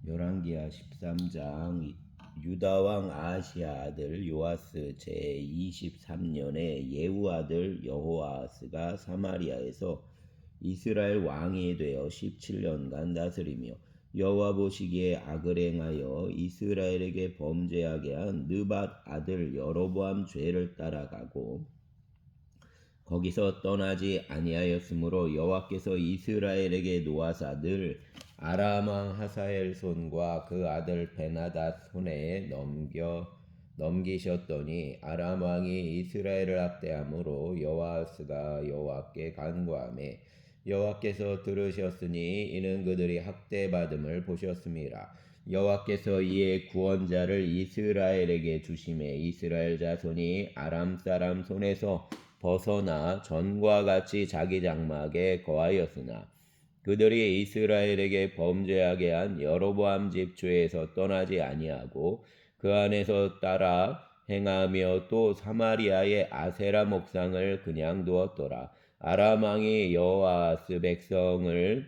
열왕기하 13장. 유다왕 아하시야 아들 요아스 제23년에 예후 아들 여호아스가 사마리아에서 이스라엘 왕이 되어 17년간 다스리며 여호와 보시기에 악을 행하여 이스라엘에게 범죄하게 한 느밧 아들 여로보암 죄를 따라가고 거기서 떠나지 아니하였으므로 여호와께서 이스라엘에게 노하사 늘 아람 왕 하사엘 손과 그 아들 베나닷 손에 넘기셨더니 아람 왕이 이스라엘을 학대함으로 여호아스가 여호와께 간구하매 여호와께서 들으셨으니 이는 그들이 학대받음을 보셨음이라. 여호와께서 이에 구원자를 이스라엘에게 주심에 이스라엘 자손이 아람 사람 손에서 벗어나 전과 같이 자기 장막에 거하였으나 그들이 이스라엘에게 범죄하게 한 여로보암 집 죄에서 떠나지 아니하고 그 안에서 따라 행하며 또 사마리아의 아세라 목상을 그냥 두었더라. 아람 왕이 여호아스 백성을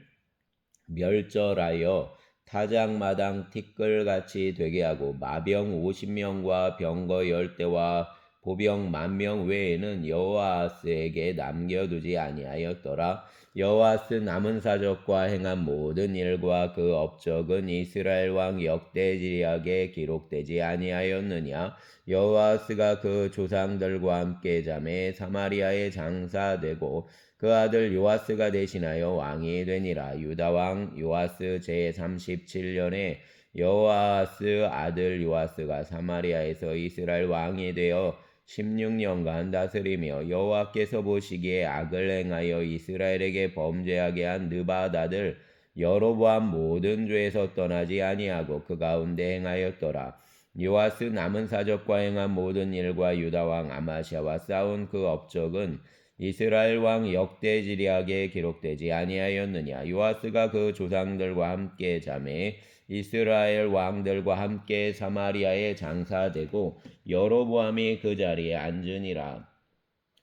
멸절하여 타작마당 티끌같이 되게 하고 마병 50명과 병거 10대와 보병 10,000명 외에는 여호아스에게 남겨두지 아니하였더라. 여호아스 남은 사적과 행한 모든 일과 그 업적은 이스라엘 왕 역대지략에 기록되지 아니하였느냐. 여호아스가 그 조상들과 함께 잠에 사마리아에 장사되고 그 아들 요아스가 대신하여 왕이 되니라. 유다왕 요아스 제37년에 여호아스 아들 요아스가 사마리아에서 이스라엘 왕이 되어 16년간 다스리며 여호와께서 보시기에 악을 행하여 이스라엘에게 범죄하게 한 느밧 아들 여로보암 모든 죄에서 떠나지 아니하고 그 가운데 행하였더라. 요아스 남은 사적과 행한 모든 일과 유다왕 아마시아와 싸운 그 업적은 이스라엘 왕 역대지략에 기록되지 아니하였느냐. 요아스가 그 조상들과 함께 잠에 이스라엘 왕들과 함께 사마리아에 장사되고 여로보암이 그 자리에 앉으니라.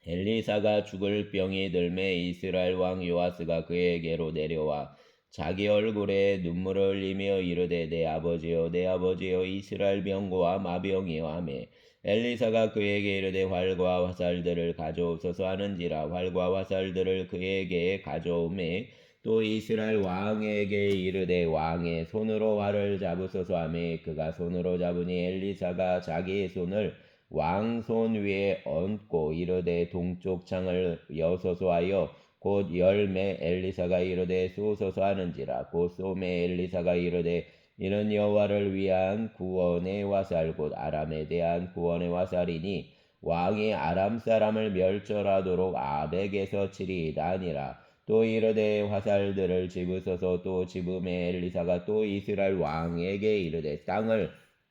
엘리사가 죽을 병이 들매 이스라엘 왕 요아스가 그에게로 내려와 자기 얼굴에 눈물을 흘리며 이르되 내 아버지여 내 아버지여 이스라엘 병고와 마병이여 하매 엘리사가 그에게 이르되 활과 화살들을 가져오소서 하는지라. 활과 화살들을 그에게 가져오매 또 이스라엘 왕에게 이르되 왕의 손으로 활을 잡으소서 하매 그가 손으로 잡으니 엘리사가 자기의 손을 왕손 위에 얹고 이르되 동쪽 창을 여소서 하여 곧 열매 엘리사가 이르되 쏘소서 하는지라. 곧 쏘매 엘리사가 이르되 이는 여호와를 위한 구원의 화살 곧 아람에 대한 구원의 화살이니 왕이 아람 사람을 멸절하도록 아벡에서 치리이다 하니라. 또 이르되 화살들을 집으소서. 또 집음에 엘리사가 또 이스라엘 왕에게 이르되 땅을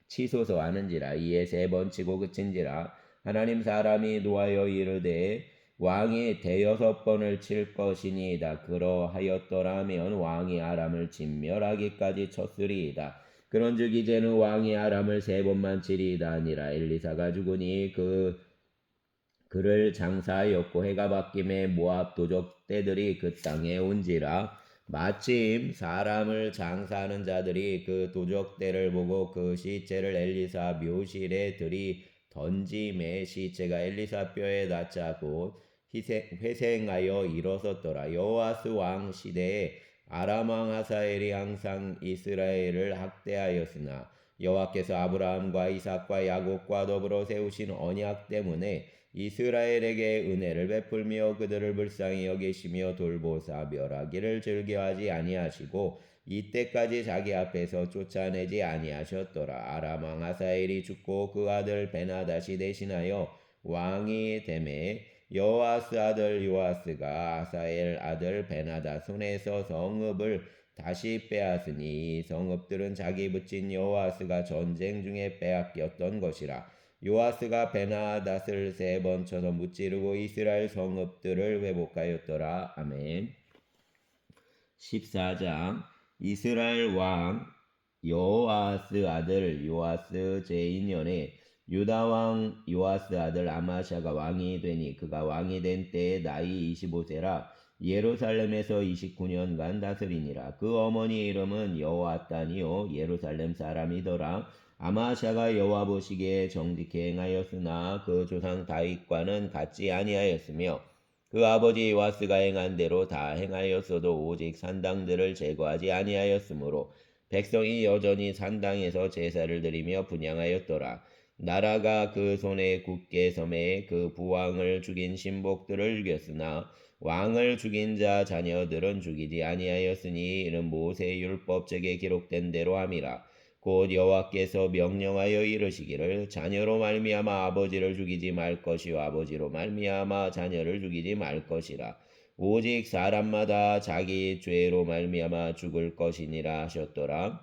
치소서 하는지라. 이에 3번 치고 그친지라. 하나님 사람이 노하여 이르되 왕이 6번을 칠 것이니이다. 그러하였더라면 왕이 아람을 진멸하기까지 쳤으리이다. 그런즉 이제는 왕이 아람을 3번만 치리이다 하니라. 엘리사가 죽으니 그를 장사하였고 해가 바뀜에 모압 도적대들이 그 땅에 온지라. 마침 사람을 장사하는 자들이 그 도적대를 보고 그 시체를 엘리사 묘실에 들이 던짐에 시체가 엘리사 뼈에 닿자 곧 회생하여 일어섰더라. 여호아스 왕 시대에 아람 왕 하사엘이 항상 이스라엘을 학대하였으나 여호와께서 아브라함과 이삭과 야곱과 더불어 세우신 언약 때문에 이스라엘에게 은혜를 베풀며 그들을 불쌍히 여기시며 돌보사 멸하기를 즐겨하지 아니하시고 이때까지 자기 앞에서 쫓아내지 아니하셨더라. 아람 왕 하사엘이 죽고 그 아들 베나닷이 대신하여 왕이 되매 여호아스 아들 요아스가 하사엘 아들 베나닷 손에서 성읍을 다시 빼앗으니 이 성읍들은 자기 붙인 여호아스가 전쟁 중에 빼앗겼던 것이라. 요아스가 베나닷을 3번 쳐서 무찌르고 이스라엘 성읍들을 회복하였더라. 아멘. 14장. 이스라엘 왕 여호아스 아들 요아스 제2년에 유다 왕 요아스 아들 아마샤가 왕이 되니 그가 왕이 된 때에 나이 25세라. 예루살렘에서 29년간 다스리니라. 그 어머니 이름은 여호앗단이요 예루살렘 사람이더라. 아마샤가 여호와 보시기에 정직히 행하였으나 그 조상 다윗과는 같지 아니하였으며 그 아버지 요아스가 행한 대로 다 행하였어도 오직 산당들을 제거하지 아니하였으므로 백성이 여전히 산당에서 제사를 드리며 분향하였더라. 나라가 그 손에 굳게 섬에 그 부왕을 죽인 신복들을 죽였으나 왕을 죽인 자 자녀들은 죽이지 아니하였으니 이는 모세 율법책에 기록된 대로 함이라. 곧 여호와께서 명령하여 이르시기를 자녀로 말미암아 아버지를 죽이지 말 것이요 아버지로 말미암아 자녀를 죽이지 말 것이라. 오직 사람마다 자기 죄로 말미암아 죽을 것이니라 하셨더라.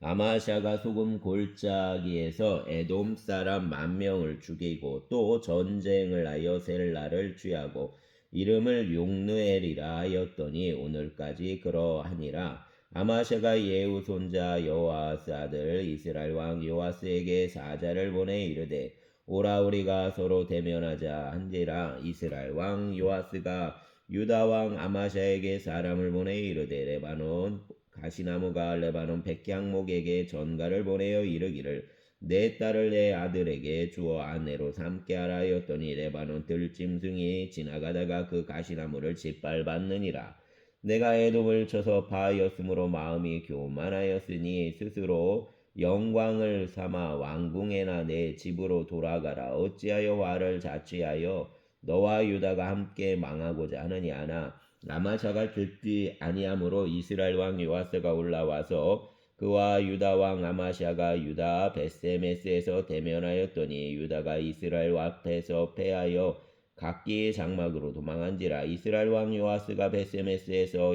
아마샤가 소금 골짜기에서 에돔 사람 10,000명을 죽이고 또 전쟁을 하여 셀라를 취하고 이름을 용느엘이라 하였더니 오늘까지 그러하니라. 아마샤가 예후 손자 여호아스 아들 이스라엘 왕 요아스에게 사자를 보내 이르되 오라 우리가 서로 대면하자 한지라. 이스라엘 왕 요아스가 유다 왕 아마샤에게 사람을 보내 이르되 레바논 가시나무가 레바논 백향목에게 전가를 보내어 이르기를 내 딸을 내 아들에게 주어 아내로 삼게 하라 하였더니 레바논 들짐승이 지나가다가 그 가시나무를 짓밟았느니라. 내가 에돔을 쳐서 파하였으므로 마음이 교만하였으니 스스로 영광을 삼아 왕궁에나 내 집으로 돌아가라. 어찌하여 화를 자취하여 너와 유다가 함께 망하고자 하느냐나. 아마샤가 듣지 아니하므로 이스라엘 왕 요아스가 올라와서 그와 유다 왕 아마샤가 유다 벳세메스에서 대면하였더니 유다가 이스라엘 앞에서 패하여 각기 장막으로 도망한지라. 이스라엘 왕 요아스가 벳세메스에서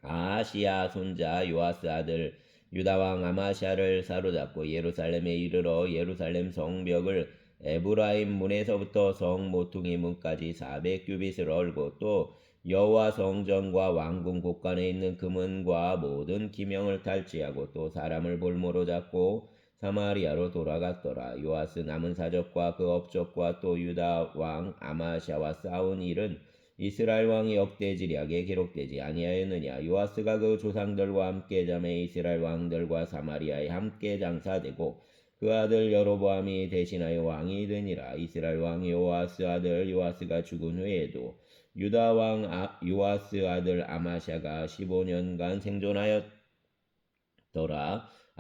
아하시야 손자 요아스 아들 유다 왕 아마샤를 사로잡고 예루살렘에 이르러 예루살렘 성벽을 에브라임 문에서부터 성 모퉁이 문까지 400규빗을 얼고 또 여호와 성전과 왕궁 곳간에 있는 금은과 모든 기명을 탈취하고 또 사람을 볼모로 잡고 사마리아로 돌아갔더라. 요아스 남은 사적과 그 업적과 또 유다 왕 아마샤와 싸운 일은 이스라엘 왕의 역대지략에 기록되지 아니하였느냐. 요아스가 그 조상들과 함께 잠에 이스라엘 왕들과 사마리아에 함께 장사되고 그 아들 여로보암이 대신하여 왕이 되니라. 이스라엘 왕 요아스 아들 요아스가 죽은 후에도 유다 왕 요아스 아들 아마샤가 15년간 생존하였더라.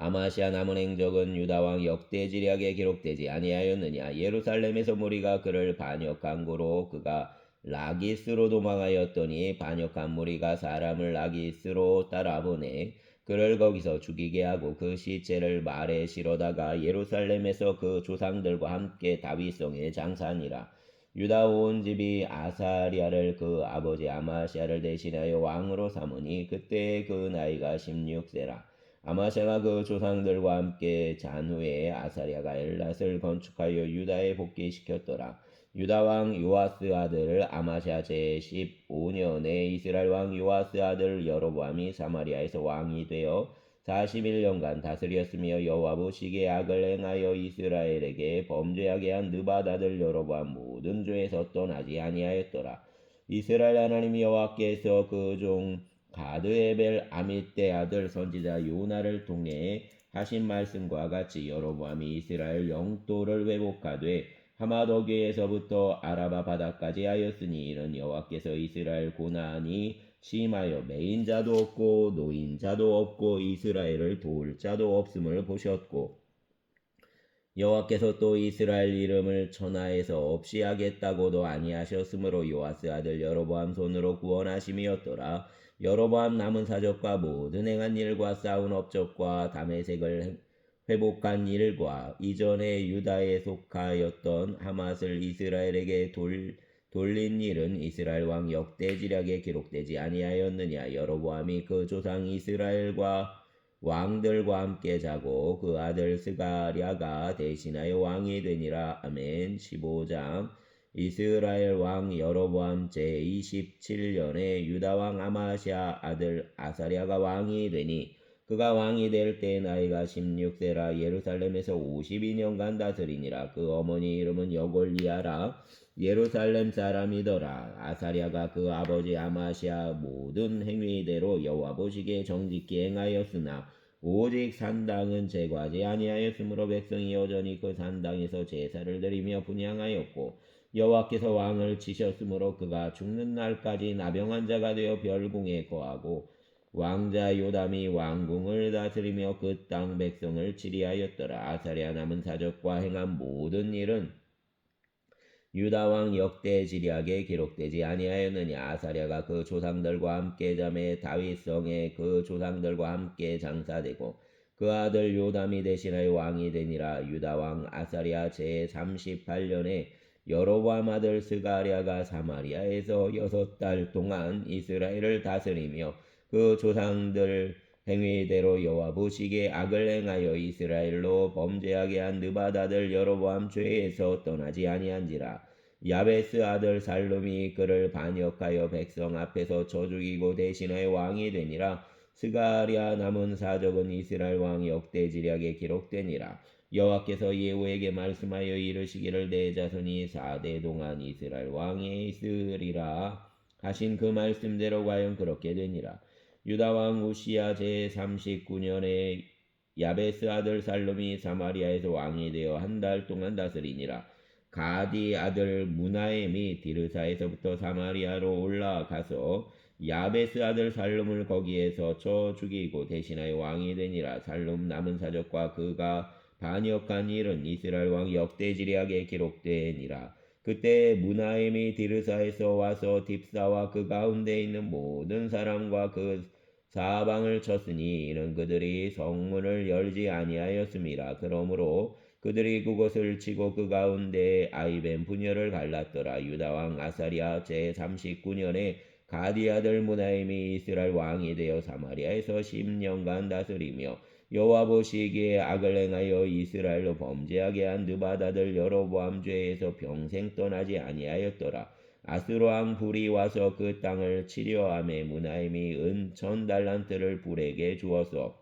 아마샤 남은 행적은 유다 왕 역대지략에 기록되지 아니하였느냐. 예루살렘에서 무리가 그를 반역한 고로 그가 라기스로 도망하였더니 반역한 무리가 사람을 라기스로 따라보내 그를 거기서 죽이게 하고 그 시체를 말에 실어다가 예루살렘에서 그 조상들과 함께 다윗성에 장사하니라. 유다 온 집이 아사리아를 그 아버지 아마시아를 대신하여 왕으로 삼으니 그때 그 나이가 16세라. 아마샤가 그 조상들과 함께 잔 후에 아사리아가 엘랏을 건축하여 유다에 복귀시켰더라. 유다 왕 요아스 아들 아마샤 제15년에 이스라엘 왕 요아스 아들 여로보암이 사마리아에서 왕이 되어 41년간 다스렸으며 여호와 보시기에 악을 행하여 이스라엘에게 범죄하게 한 느밧 아들 여로보암 모든 죄에서 떠나지 아니하였더라. 이스라엘 하나님 여호와께서 그 종 가드에벨 아mit대 아들 선지자 요나를 통해 하신 말씀과 같이 여로보암이 이스라엘 영토를 회복하되 하마더기에서부터 아라바 바다까지 하였으니 이는 여호와께서 이스라엘 고난이 심하여 매인 자도 없고 노인 자도 없고 이스라엘을 도울 자도 없음을 보셨고 여호와께서 또 이스라엘 이름을 천하에서 없이 하겠다고도 아니하셨으므로 요아스 아들 여로보암 손으로 구원하심이었더라. 여로보암 남은 사적과 모든 행한 일과 싸운 업적과 다메섹을 회복한 일과 이전에 유다에 속하였던 하맛을 이스라엘에게 돌린 일은 이스라엘 왕 역대지략에 기록되지 아니하였느냐. 여로보암이 그 조상 이스라엘과 왕들과 함께 자고 그 아들 스가랴가 대신하여 왕이 되니라. 아멘. 15장. 이스라엘 왕 여로보암 제27년에 유다 왕 아마샤 아들 아사랴가 왕이 되니 그가 왕이 될 때 나이가 16세라 예루살렘에서 52년간 다스리니라. 그 어머니 이름은 여골리아라 예루살렘 사람이더라. 아사랴가 그 아버지 아마시아 모든 행위대로 여호와 보시기에 정직히 행하였으나 오직 산당은 제거하지 아니하였으므로 백성이 여전히 그 산당에서 제사를 드리며 분향하였고 여호와께서 왕을 치셨으므로 그가 죽는 날까지 나병한 자가 되어 별궁에 거하고 왕자 요담이 왕궁을 다스리며 그 땅 백성을 치리하였더라. 아사랴 남은 사적과 행한 모든 일은 유다왕 역대 지략에 기록되지 아니하였느냐. 아사랴가 그 조상들과 함께 잠에 다윗성에 그 조상들과 함께 장사되고 그 아들 요담이 대신하여 왕이 되니라. 유다왕 아사랴 제38년에 여로보암 아들 스가랴가 사마리아에서 6달 동안 이스라엘을 다스리며 그 조상들 행위대로 여호와 보시기에 악을 행하여 이스라엘로 범죄하게 한 느밧 아들 여로보암 죄에서 떠나지 아니한지라. 야베스 아들 살룸이 그를 반역하여 백성 앞에서 쳐 죽이고 대신하여 왕이 되니라. 스가랴 남은 사적은 이스라엘 왕 역대지략에 기록되니라. 여호와께서 예후에게 말씀하여 이르시기를 내 자손이 4대 동안 이스라엘 왕이 있으리라 하신 그 말씀대로 과연 그렇게 되니라. 유다왕 우시야 제39년에 야베스 아들 살룸이 사마리아에서 왕이 되어 한 달 동안 다스리니라. 가디 아들 무나엠이 디르사에서부터 사마리아로 올라가서 야베스 아들 살룸을 거기에서 쳐 죽이고 대신하여 왕이 되니라. 살룸 남은 사적과 그가 반역한 일은 이스라엘 왕 역대지략에 기록되니라. 그때 무나엠이 디르사에서 와서 딥사와 그 가운데 있는 모든 사람과 그 사방을 쳤으니 이는 그들이 성문을 열지 아니하였음이라. 그러므로 그들이 그곳을 치고 그 가운데 아이벤 분열을 갈랐더라. 유다왕 아사랴 제39년에 가디 아들 무나임이 이스라엘 왕이 되어 사마리아에서 10년간 다스리며 여호와 보시기에 악을 행하여 이스라엘로 범죄하게 한 느밧 아들 여로보암 죄에서 평생 떠나지 아니하였더라. 아스로 왕 불이 와서 그 땅을 치려하매 무나임이 은 1000달란트를 불에게 주어서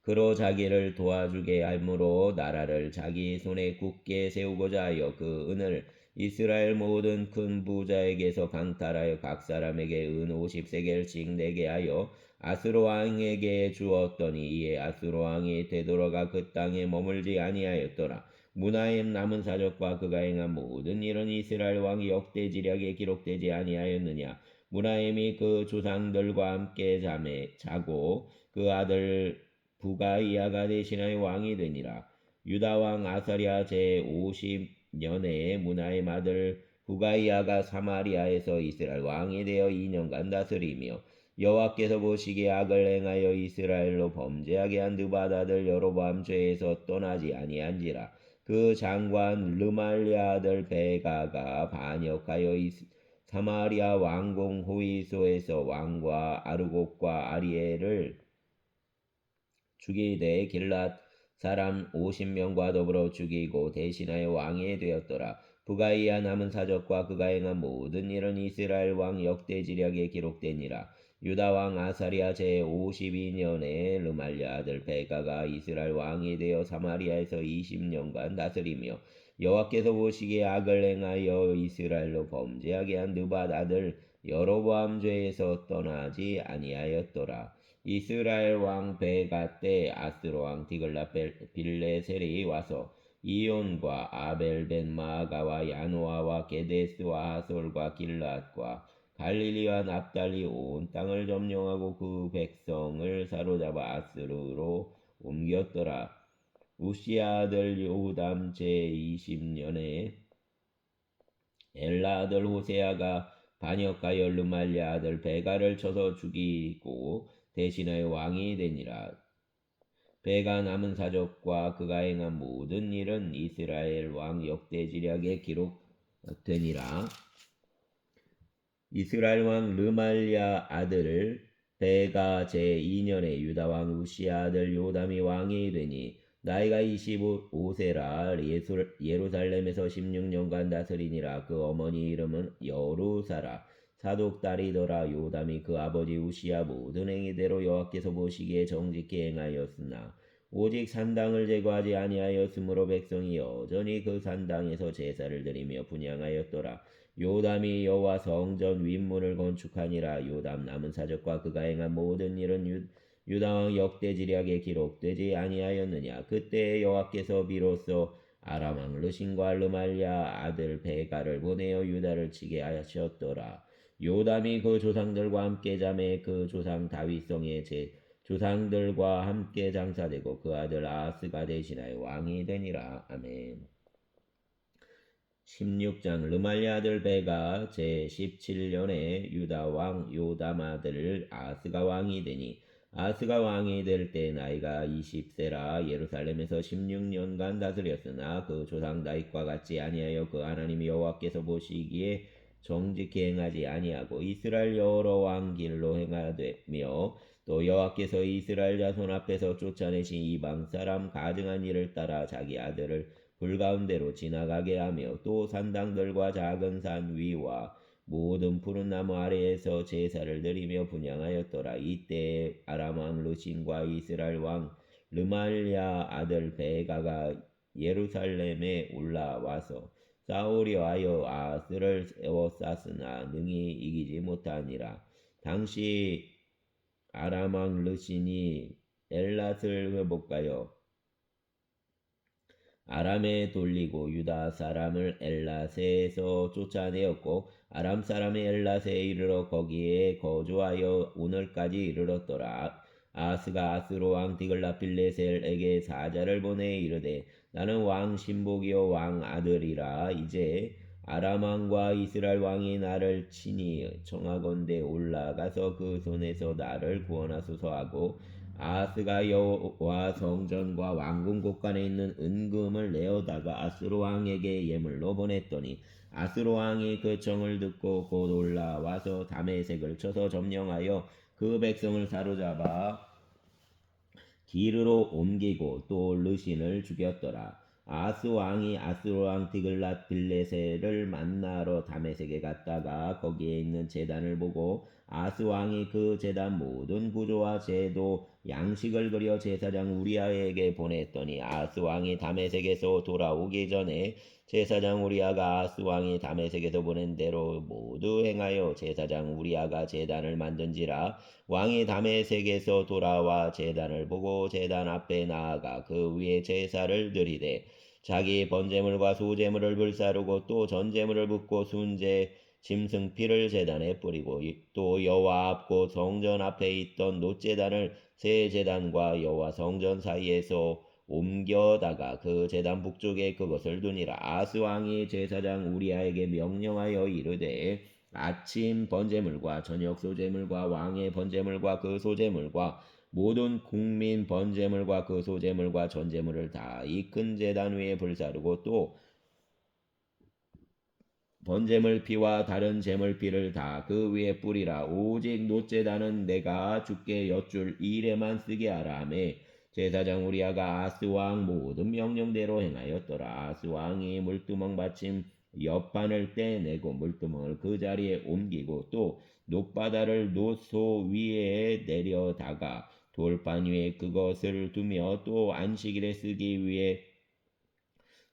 그로 자기를 도와주게 함으로 나라를 자기 손에 굳게 세우고자 하여 그 은을 이스라엘 모든 큰 부자에게서 강탈하여 각 사람에게 은 50세겔씩 내게 하여 아스로 왕에게 주었더니 이에 아스로 왕이 되돌아가 그 땅에 머물지 아니하였더라. 무나임 남은 사적과 그가 행한 모든 일은 이스라엘 왕 역대지략에 기록되지 아니하였느냐. 무나임이 그 조상들과 함께 자고 그 아들 부가이아가 대신하여 왕이 되니라. 유다왕 아사랴 제50년에 무나임 아들 부가이아가 사마리아에서 이스라엘 왕이 되어 2년간 다스리며 여호와께서 보시기에 악을 행하여 이스라엘로 범죄하게 한 느밧 아들 여로보암 죄에서 떠나지 아니한지라. 그 장관 르말랴 아들 베가가 반역하여 사마리아 왕궁 호위소에서 왕과 아르곡과 아리엘을 죽이되 길랏 사람 50명과 더불어 죽이고 대신하여 왕이 되었더라. 부가이아 남은 사적과 그가 행한 모든 일은 이스라엘 왕 역대지략에 기록되니라. 유다 왕 아사랴 제52년에 르말랴 아들 베가가 이스라엘 왕이 되어 사마리아에서 20년간 다스리며 여호와께서 보시기에 악을 행하여 이스라엘로 범죄하게 한 느밧 아들 여로보암 죄에서 떠나지 아니하였더라. 이스라엘 왕 베가 때 아스로 왕 디글라 빌레셀이 와서 이온과 아벨벤 마아가와 야노아와 게데스와 하솔과 길랏과 갈릴리와 납달리 온 땅을 점령하고 그 백성을 사로잡아 아스르로 옮겼더라. 우시아 아들 요담 제20년에 엘라 아들 호세아가 반역하여 르말랴 아들 베가를 쳐서 죽이고 대신하여 왕이 되니라. 베가 남은 사적과 그가 행한 모든 일은 이스라엘 왕 역대지략에 기록되니라. 이스라엘 왕 르말랴 아들 베가 제2년에 유다 왕 우시아 아들 요담이 왕이 되니 나이가 25세라 예루살렘에서 16년간 다스리니라. 그 어머니 이름은 여루사라. 사독 딸이더라. 요담이 그 아버지 우시야 모든 행위대로 여호와께서 보시기에 정직히 행하였으나 오직 산당을 제거하지 아니하였으므로 백성이 여전히 그 산당에서 제사를 드리며 분향하였더라. 요담이 여호와 성전 윗문을 건축하니라. 요담 남은 사적과 그가 행한 모든 일은 유다왕 역대지략에 기록되지 아니하였느냐. 그때 여호와께서 비로소 아람 왕 르신과 르말랴 아들 베가를 보내어 유다를 치게 하셨더라. 요담이 그 조상들과 함께 잠에 그 조상 다윗성의 조상들과 함께 장사되고 그 아들 아하스가 대신하여 왕이 되니라. 아멘. 16장 르말랴 아들 베가 제17년에 유다 왕 요담 아들 아하스가 왕이 되니 아하스가 왕이 될 때 나이가 20세라 예루살렘에서 16년간 다스렸으나 그 조상 다윗과 같이 아니하여 그 하나님 여호와께서 보시기에 정직히 행하지 아니하고 이스라엘 여러 왕 길로 행하되며 또 여호와께서 이스라엘 자손 앞에서 쫓아내신 이방 사람 가증한 일을 따라 자기 아들을 불 가운데로 지나가게 하며 또 산당들과 작은 산 위와 모든 푸른 나무 아래에서 제사를 드리며 분향하였더라. 이때 아람 왕 르신과 이스라엘 왕 르말랴 아들 베가가 예루살렘에 올라와서 싸우려 하여 아하스를 에워쌌으나 능히 이기지 못하니라. 당시 아람 왕 르신이 엘랏을 회복하여 아람에 돌리고 유다 사람을 엘랏에서 쫓아내었고 아람 사람이 엘랏에 이르러 거기에 거주하여 오늘까지 이르렀더라. 아하스가 아스로 왕 디글라필레셀에게 사자를 보내 이르되 나는 왕 신복이요 왕 아들이라. 이제 아람 왕과 이스라엘 왕이 나를 치니 청하건대 올라가서 그 손에서 나를 구원하소서 하고 아하스가 여호와 성전과 왕궁 곳간에 있는 은금을 내어다가 아스로 왕에게 예물로 보냈더니 아스로 왕이 그 청을 듣고 곧 올라와서 다메섹을 쳐서 점령하여 그 백성을 사로잡아 기르로 옮기고 또 르신을 죽였더라. 아하스 왕이 아스로 왕 디글랏 빌레셀을 만나러 다메섹에 갔다가 거기에 있는 제단을 보고 아하스 왕이 그 제단 모든 구조와 제도 양식을 그려 제사장 우리아에게 보냈더니 아하스 왕이 다메섹에서 돌아오기 전에 제사장 우리아가 아하스 왕이 다메섹에서 보낸 대로 모두 행하여 제사장 우리아가 제단을 만든지라. 왕이 다메섹에서 돌아와 제단을 보고 제단 앞에 나아가 그 위에 제사를 드리되 자기 번제물과 소제물을 불사르고 또 전제물을 붓고 순제 짐승피를 제단에 뿌리고 또 여호와 앞 곧 성전 앞에 있던 놋제단을 새 제단과 여호와 성전 사이에서 옮겨다가 그 제단 북쪽에 그것을 두니라. 아하스 왕이 제사장 우리아에게 명령하여 이르되 아침 번제물과 저녁 소제물과 왕의 번제물과 그 소제물과 모든 국민 번제물과 그 소제물과 전제물을 다 이 큰 제단 위에 불사르고 또 번제물 피와 다른 제물 피를 다 그 위에 뿌리라. 오직 놋제단은 내가 주께 여쭐 일에만 쓰게 하라 하매 제사장 우리아가 아하스 왕 모든 명령대로 행하였더라. 아하스 왕이 물두멍 받침 옆판을 떼내고 물두멍을 그 자리에 옮기고 또 놋바다를 놋소 위에 내려다가 돌판 위에 그것을 두며 또 안식일에 쓰기 위해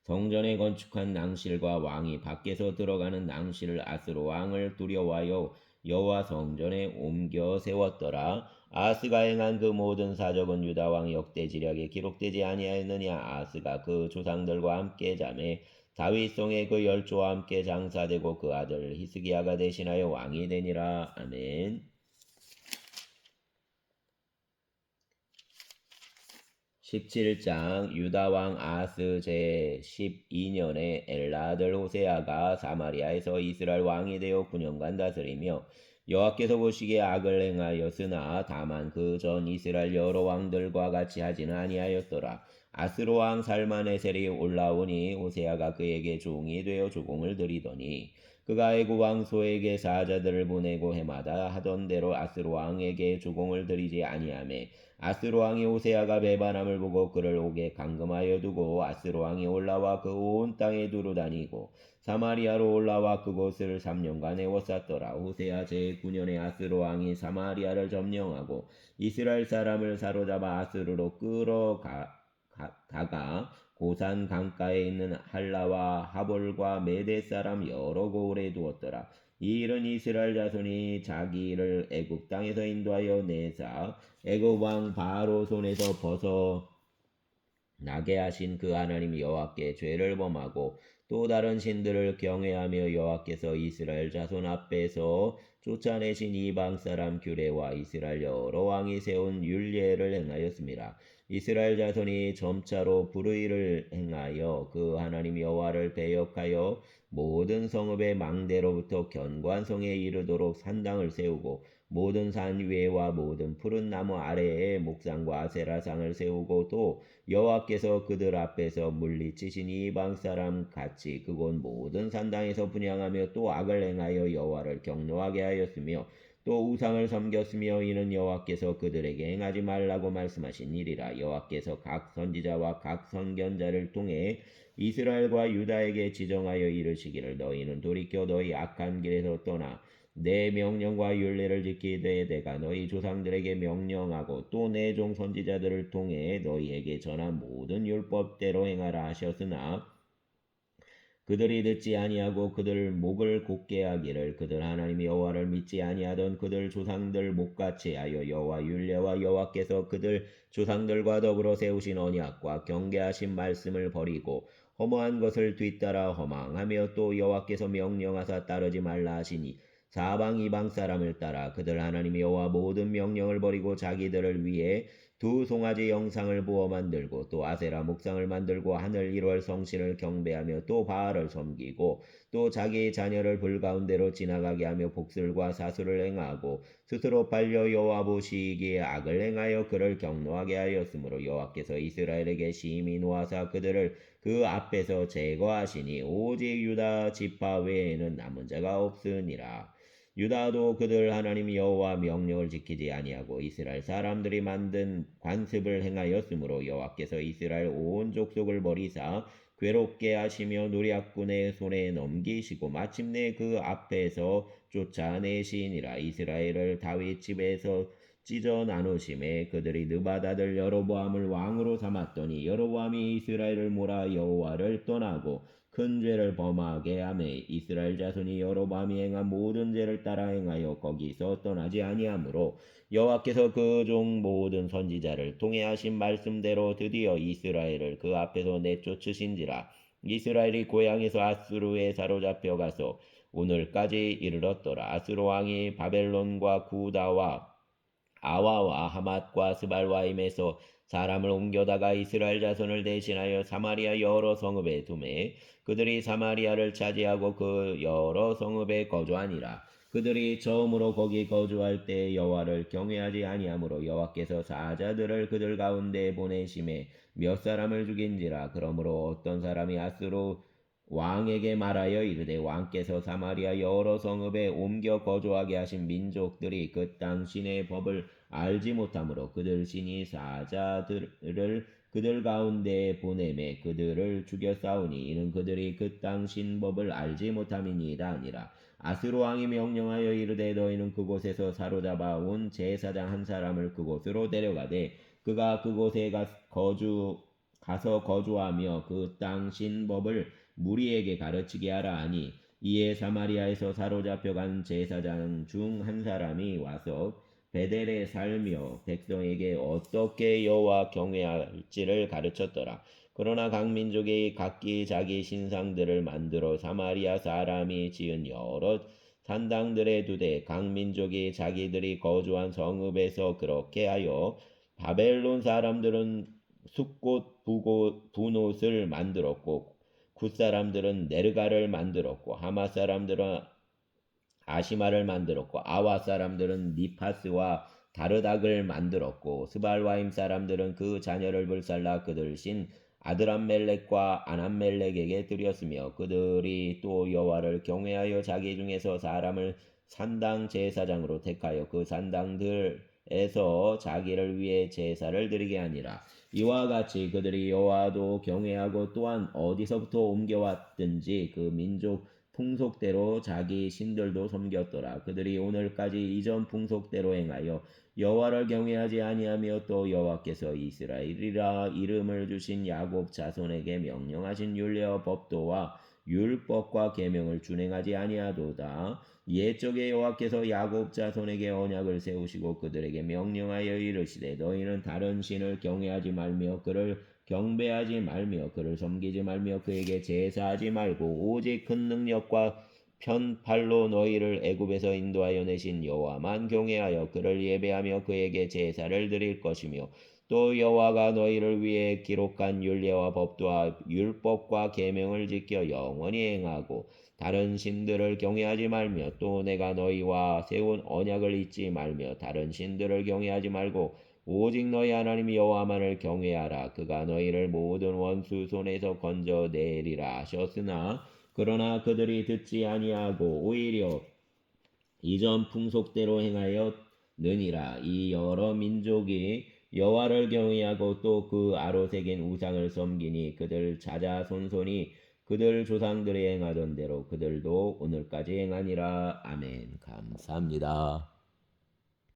성전에 건축한 낭실과 왕이 밖에서 들어가는 낭실을 아스로 왕을 두려워하여 여호와 성전에 옮겨 세웠더라. 아하스가 행한 그 모든 사적은 유다 왕 역대지략에 기록되지 아니하였느냐. 아하스가 그 조상들과 함께 잠에 다윗성의 그 열조와 함께 장사되고 그 아들 히스기야가 대신하여 왕이 되니라. 아멘. 17장 유다왕 아하스 제12년에 엘라 아들 호세아가 사마리아에서 이스라엘 왕이 되어 9년간 다스리며 여호와께서 보시기에 악을 행하였으나 다만 그 전 이스라엘 여러 왕들과 같이 하지는 아니하였더라. 아스로 왕 살마네셀이 올라오니 호세아가 그에게 종이 되어 조공을 드리더니 그가 애굽 왕 소에게 사자들을 보내고 해마다 하던 대로 아스로 왕에게 주공을 드리지 아니하매 아스로 왕이 호세아가 배반함을 보고 그를 옥에 감금하여 두고 아스로 왕이 올라와 그 온 땅에 두루다니고 사마리아로 올라와 그곳을 3년간 에워쌌더라. 호세아 제9년에 아스로 왕이 사마리아를 점령하고 이스라엘 사람을 사로잡아 아스르로 끌어다가 고산 강가에 있는 할라와 하볼과 메대 사람 여러 고을에 두었더라. 이 일은 이스라엘 자손이 자기를 애굽 땅에서 인도하여 내사 애굽 왕 바로 손에서 벗어나게 하신 그 하나님 여호와께 죄를 범하고 또 다른 신들을 경외하며 여호와께서 이스라엘 자손 앞에서 쫓아내신 이방 사람 규레와 이스라엘 여러 왕이 세운 율례를 행하였습니다. 이스라엘 자손이 점차로 불의를 행하여 그 하나님 여호와를 배역하여 모든 성읍의 망대로부터 견고한 성에 이르도록 산당을 세우고 모든 산 위에와 모든 푸른 나무 아래에 목상과 아세라상을 세우고 또 여호와께서 그들 앞에서 물리치신 이방 사람 같이 그곳 모든 산당에서 분향하며 또 악을 행하여 여호와를 경노하게 하였으며 또 우상을 섬겼으며 이는 여호와께서 그들에게 행하지 말라고 말씀하신 일이라. 여호와께서 각 선지자와 각 선견자를 통해 이스라엘과 유다에게 지정하여 이르시기를 너희는 돌이켜 너희 악한 길에서 떠나 내 명령과 율례를 지키되 내가 너희 조상들에게 명령하고 또 내 종 선지자들을 통해 너희에게 전한 모든 율법대로 행하라 하셨으나 그들이 듣지 아니하고 그들 목을 곧게 하기를 그들 하나님 여호와를 믿지 아니하던 그들 조상들 목같이 하여 여호와 율례와 여호와께서 그들 조상들과 더불어 세우신 언약과 경계하신 말씀을 버리고 허무한 것을 뒤따라 허망하며 또 여호와께서 명령하사 따르지 말라 하시니 사방 이방 사람을 따라 그들 하나님 여호와 모든 명령을 버리고 자기들을 위해 두 송아지 영상을 부어 만들고 또 아세라 목상을 만들고 하늘 1월 성신을 경배하며 또 바알을 섬기고 또 자기 자녀를 불 가운데로 지나가게 하며 복술과 사수를 행하고 스스로 팔려 여호와 보시기에 악을 행하여 그를 경노하게 하였으므로 여호와께서 이스라엘에게 심히 노하사 그들을 그 앞에서 제거하시니 오직 유다 지파 외에는 남은 자가 없으니라. 유다도 그들 하나님 여호와 명령을 지키지 아니하고 이스라엘 사람들이 만든 관습을 행하였으므로 여호와께서 이스라엘 온 족속을 버리사 괴롭게 하시며 노략군의 손에 넘기시고 마침내 그 앞에서 쫓아내시니라. 이스라엘을 다윗 집에서 찢어 나누심에 그들이 느밧 아들 여로보암을 왕으로 삼았더니 여로보암이 이스라엘을 몰아 여호와를 떠나고 큰 죄를 범하게 하매 이스라엘 자손이 여로보암이 행한 모든 죄를 따라 행하여 거기서 떠나지 아니하므로 여호와께서 그 종 모든 선지자를 통해 하신 말씀대로 드디어 이스라엘을 그 앞에서 내쫓으신지라. 이스라엘이 고향에서 아수르에 사로잡혀 가서 오늘까지 이르렀더라. 아수르 왕이 바벨론과 구다와 아와와 하맛과 스발와임에서 사람을 옮겨다가 이스라엘 자손을 대신하여 사마리아 여러 성읍에 두매 그들이 사마리아를 차지하고 그 여러 성읍에 거주하니라. 그들이 처음으로 거기 거주할 때 여호와를 경외하지 아니하므로 여호와께서 사자들을 그들 가운데 보내심에 몇 사람을 죽인지라. 그러므로 어떤 사람이 아수르 왕에게 말하여 이르되 왕께서 사마리아 여러 성읍에 옮겨 거주하게 하신 민족들이 그 땅 신의 법을 알지 못하므로 그들 신이 사자들을 그들 가운데 보내매 그들을 죽여 싸우니 이는 그들이 그 땅 신법을 알지 못함이니이다 아니라. 아스로 왕이 명령하여 이르되 너희는 그곳에서 사로잡아 온 제사장 한 사람을 그곳으로 데려가되 그가 그곳에 가서 거주하며 그 땅 신법을 무리에게 가르치게 하라 하니 이에 사마리아에서 사로잡혀간 제사장 중 한 사람이 와서 베델에 살며 백성에게 어떻게 여호와 경외할지를 가르쳤더라. 그러나 각 민족이 각기 자기 신상들을 만들어 사마리아 사람이 지은 여러 산당들에 두되 각 민족이 자기들이 거주한 성읍에서 그렇게 하여 바벨론 사람들은 숫꽃 분옷을 만들었고 굿 사람들은 네르가를 만들었고 하마 사람들은 아시마를 만들었고 아와 사람들은 니파스와 다르닥을 만들었고 스발와임 사람들은 그 자녀를 불살라 그들 신 아드람멜렉과 아남멜렉에게 드렸으며 그들이 또 여호와를 경외하여 자기 중에서 사람을 산당 제사장으로 택하여 그 산당들에서 자기를 위해 제사를 드리게 하니라. 이와 같이 그들이 여호와도 경외하고 또한 어디서부터 옮겨왔든지 그 민족 풍속대로 자기 신들도 섬겼더라. 그들이 오늘까지 이전 풍속대로 행하여 여호와를 경외하지 아니하며 또 여호와께서 이스라엘이라 이름을 주신 야곱 자손에게 명령하신 율례와 법도와 율법과 계명을 준행하지 아니하도다. 옛적에 여호와께서 야곱 자손에게 언약을 세우시고 그들에게 명령하여 이르시되 너희는 다른 신을 경외하지 말며 그를 경배하지 말며 그를 섬기지 말며 그에게 제사하지 말고 오직 큰 능력과 편팔로 너희를 애굽에서 인도하여 내신 여호와만 경외하여 그를 예배하며 그에게 제사를 드릴 것이며 또 여호와가 너희를 위해 기록한 율례와 법도와 율법과 계명을 지켜 영원히 행하고 다른 신들을 경외하지 말며 또 내가 너희와 세운 언약을 잊지 말며 다른 신들을 경외하지 말고 오직 너희 하나님 여호와만을 경외하라. 그가 너희를 모든 원수 손에서 건져내리라 하셨으나 그러나 그들이 듣지 아니하고 오히려 이전 풍속대로 행하였느니라. 이 여러 민족이 여호와를 경외하고 또 그 아로 새긴 우상을 섬기니 그들 자자손손이 그들 조상들이 행하던 대로 그들도 오늘까지 행하니라. 아멘. 감사합니다.